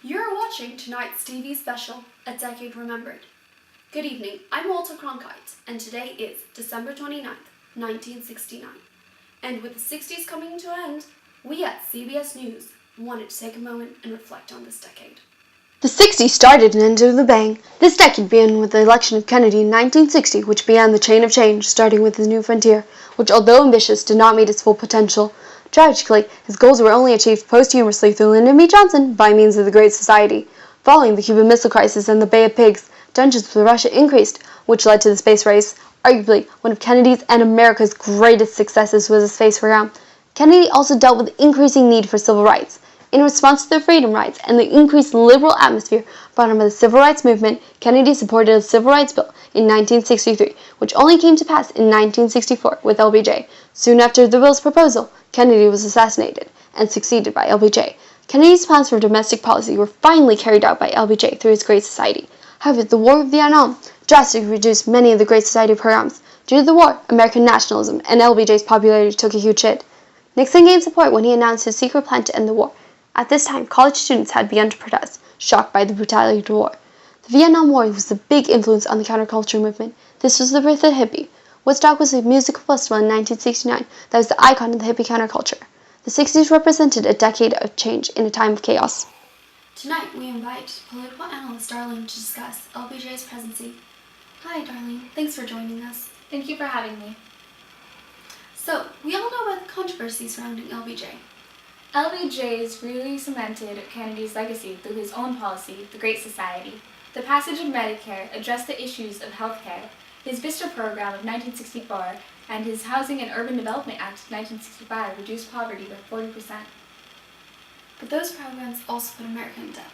You're watching tonight's TV special, A Decade Remembered. Good evening, I'm Walter Cronkite, and today is December 29th, 1969. And with the 60s coming to an end, we at CBS News wanted to take a moment and reflect on this decade. The 60s started and ended with a bang. This decade began with the election of Kennedy in 1960, which began the chain of change, starting with his new frontier, which, although ambitious, did not meet its full potential. Tragically, his goals were only achieved posthumously through Lyndon B. Johnson by means of the Great Society. Following the Cuban Missile Crisis and the Bay of Pigs, tensions with Russia increased, which led to the space race. Arguably, one of Kennedy's and America's greatest successes was the space program. Kennedy also dealt with the increasing need for civil rights. In response to the freedom rights and the increased liberal atmosphere brought on by the civil rights movement, Kennedy supported a civil rights bill in 1963, which only came to pass in 1964 with LBJ. Soon after the bill's proposal, Kennedy was assassinated and succeeded by LBJ. Kennedy's plans for domestic policy were finally carried out by LBJ through his Great Society. However, the War of Vietnam drastically reduced many of the Great Society programs. Due to the war, American nationalism and LBJ's popularity took a huge hit. Nixon gained support when he announced his secret plan to end the war. At this time, college students had begun to protest, shocked by the brutality of the war. The Vietnam War was a big influence on the counterculture movement. This was the birth of the hippie. Woodstock was a musical festival in 1969 that was the icon of the hippie counterculture. The 60s represented a decade of change in a time of chaos. Tonight, we invite political analyst Darlene to discuss LBJ's presidency. Hi, Darlene. Thanks for joining us. Thank you for having me. So, we all know about the controversy surrounding LBJ. LBJ's really cemented Kennedy's legacy through his own policy, the Great Society. The passage of Medicare addressed the issues of health care, his VISTA program of 1964, and his Housing and Urban Development Act of 1965 reduced poverty by 40%. But those programs also put America in debt.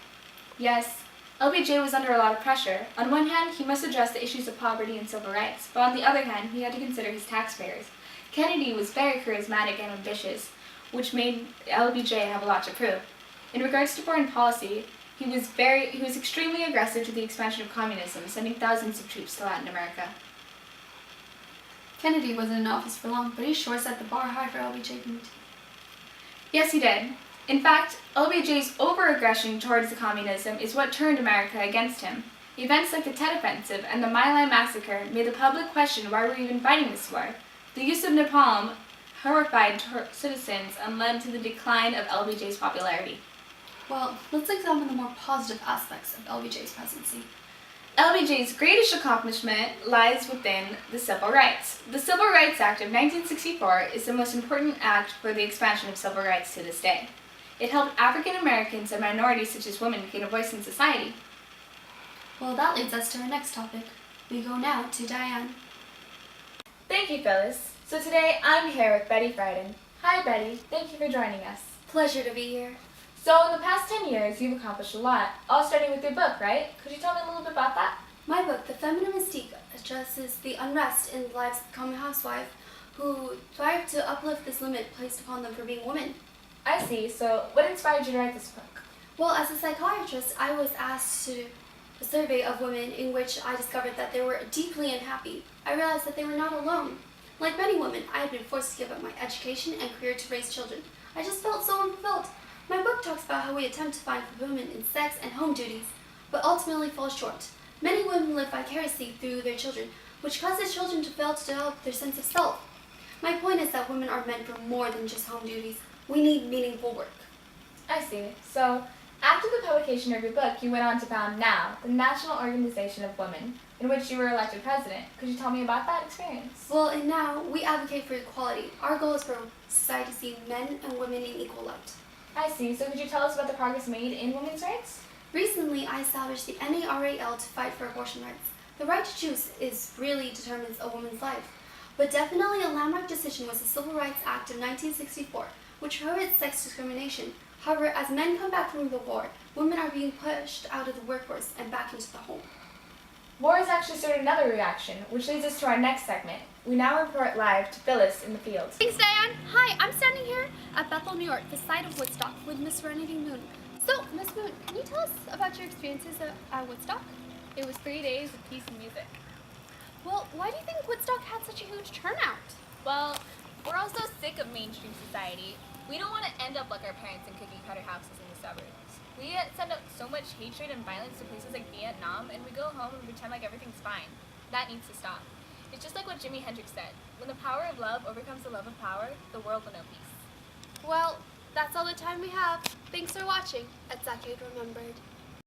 Yes, LBJ was under a lot of pressure. On one hand, he must address the issues of poverty and civil rights, but on the other hand, he had to consider his taxpayers. Kennedy was very charismatic and ambitious, which made LBJ have a lot to prove. In regards to foreign policy, he was extremely aggressive to the expansion of communism, sending thousands of troops to Latin America. Kennedy wasn't in office for long, but he sure set the bar high for LBJ to meet. Yes, he did. In fact, LBJ's over-aggression towards the communism is what turned America against him. Events like the Tet Offensive and the My Lai Massacre made the public question why we're even fighting this war. The use of napalm horrified citizens and led to the decline of LBJ's popularity. Well, let's examine the more positive aspects of LBJ's presidency. LBJ's greatest accomplishment lies within the civil rights. The Civil Rights Act of 1964 is the most important act for the expansion of civil rights to this day. It helped African Americans and minorities such as women gain a voice in society. Well, that leads us to our next topic. We go now to Diane. Thank you, Phyllis. So today I'm here with Betty Frieden. Hi, Betty. Thank you for joining us. Pleasure to be here. So in the past 10 years, you've accomplished a lot, all starting with your book, right? Could you tell me a little bit about that? My book, The Feminine Mystique, addresses the unrest in the lives of the common housewife who strive to uplift this limit placed upon them for being women. I see. So what inspired you to write this book? Well, as a psychiatrist, I was asked to do a survey of women in which I discovered that they were deeply unhappy. I realized that they were not alone. Like many women, I had been forced to give up my education and career to raise children. I just felt so unfulfilled. My book talks about how we attempt to find fulfillment in sex and home duties, but ultimately fall short. Many women live vicariously through their children, which causes children to fail to develop their sense of self. My point is that women are meant for more than just home duties. We need meaningful work. I see. So after the publication of your book, you went on to found NOW, the National Organization of Women, in which you were elected president. Could you tell me about that experience? Well, and now we advocate for equality. Our goal is for society to see men and women in equal light. I see. So could you tell us about the progress made in women's rights? Recently, I established the NARAL to fight for abortion rights. The right to choose really determines a woman's life. But definitely a landmark decision was the Civil Rights Act of 1964, which prohibits sex discrimination. However, as men come back from the war, women are being pushed out of the workforce and back into the home. War has actually started another reaction, which leads us to our next segment. We now report live to Phyllis in the field. Thanks, Diane. Hi, I'm standing here at Bethel, New York, the site of Woodstock, with Miss Serenity Moon. So, Miss Moon, can you tell us about your experiences at Woodstock? It was 3 days of peace and music. Well, why do you think Woodstock had such a huge turnout? Well, we're also sick of mainstream society. We don't want to end up like our parents in cookie cutter houses in the suburbs. We send out so much hatred and violence to places like Vietnam, and we go home and pretend like everything's fine. That needs to stop. It's just like what Jimi Hendrix said. When the power of love overcomes the love of power, the world will know peace. Well, that's all the time we have. Thanks for watching. A Decade Remembered.